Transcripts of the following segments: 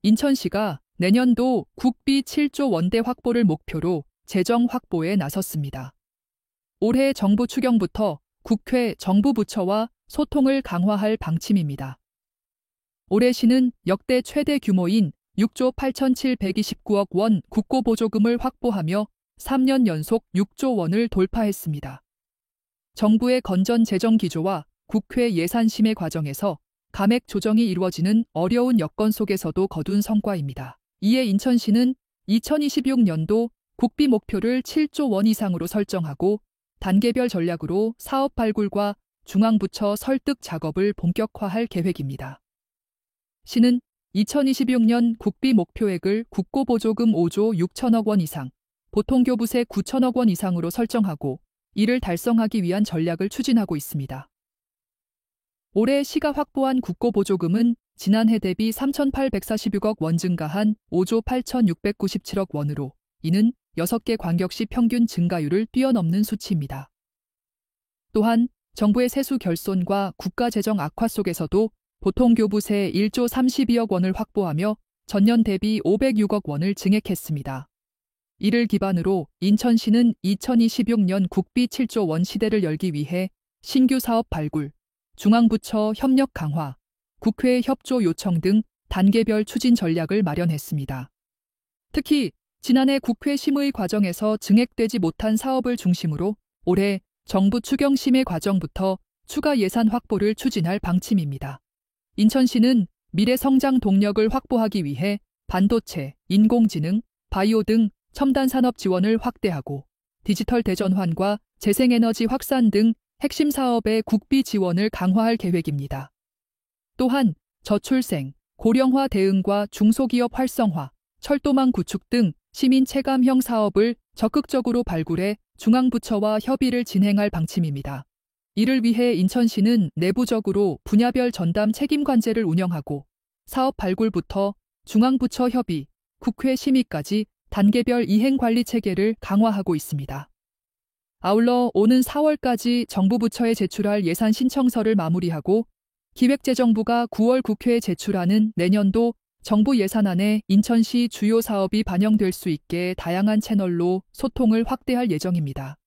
인천시가 내년도 국비 7조 원대 확보를 목표로 재정 확보에 나섰습니다. 올해 정부 추경부터 국회, 정부 부처와 소통을 강화할 방침입니다. 올해 시는 역대 최대 규모인 6조 8,729억 원 국고보조금을 확보하며 3년 연속 6조 원을 돌파했습니다. 정부의 건전 재정 기조와 국회 예산심의 과정에서 감액 조정이 이루어지는 어려운 여건 속에서도 거둔 성과입니다. 이에 인천시는 2026년도 국비 목표를 7조 원 이상으로 설정하고 단계별 전략으로 사업 발굴과 중앙부처 설득 작업을 본격화할 계획입니다. 시는 2026년 국비 목표액을 국고보조금 5조 6천억 원 이상, 보통교부세 9천억 원 이상으로 설정하고 이를 달성하기 위한 전략을 추진하고 있습니다. 올해 시가 확보한 국고보조금은 지난해 대비 3,846억 원 증가한 5조 8,697억 원으로 이는 6개 광역시 평균 증가율을 뛰어넘는 수치입니다. 또한 정부의 세수 결손과 국가재정 악화 속에서도 보통교부세 1조 32억 원을 확보하며 전년 대비 506억 원을 증액했습니다. 이를 기반으로 인천시는 2026년 국비 7조 원 시대를 열기 위해 신규 사업 발굴, 중앙부처 협력 강화, 국회 협조 요청 등 단계별 추진 전략을 마련했습니다. 특히 지난해 국회 심의 과정에서 증액되지 못한 사업을 중심으로 올해 정부 추경 심의 과정부터 추가 예산 확보를 추진할 방침입니다. 인천시는 미래 성장 동력을 확보하기 위해 반도체, 인공지능, 바이오 등 첨단 산업 지원을 확대하고 디지털 대전환과 재생에너지 확산 등 핵심 사업의 국비 지원을 강화할 계획입니다. 또한 저출생, 고령화 대응과 중소기업 활성화, 철도망 구축 등 시민 체감형 사업을 적극적으로 발굴해 중앙부처와 협의를 진행할 방침입니다. 이를 위해 인천시는 내부적으로 분야별 전담 책임관제를 운영하고 사업 발굴부터 중앙부처 협의, 국회 심의까지 단계별 이행관리 체계를 강화하고 있습니다. 아울러 오는 4월까지 정부 부처에 제출할 예산 신청서를 마무리하고 기획재정부가 9월 국회에 제출하는 내년도 정부 예산안에 인천시 주요 사업이 반영될 수 있게 다양한 채널로 소통을 확대할 예정입니다.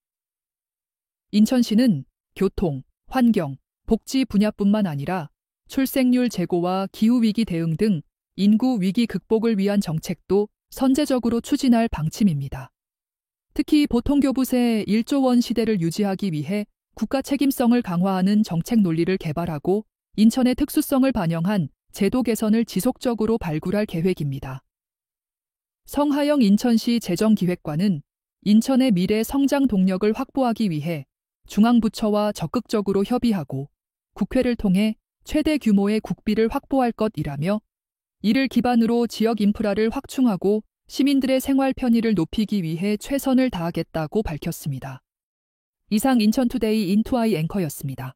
인천시는 교통, 환경, 복지 분야뿐만 아니라 출생률 제고와 기후위기 대응 등 인구 위기 극복을 위한 정책도 선제적으로 추진할 방침입니다. 특히 보통교부세 1조 원 시대를 유지하기 위해 국가 책임성을 강화하는 정책 논리를 개발하고 인천의 특수성을 반영한 제도 개선을 지속적으로 발굴할 계획입니다. 성하영 인천시 재정기획관은 인천의 미래 성장 동력을 확보하기 위해 중앙부처와 적극적으로 협의하고 국회를 통해 최대 규모의 국비를 확보할 것이라며 이를 기반으로 지역 인프라를 확충하고 시민들의 생활 편의를 높이기 위해 최선을 다하겠다고 밝혔습니다. 이상 인천투데이 인투아이 앵커였습니다.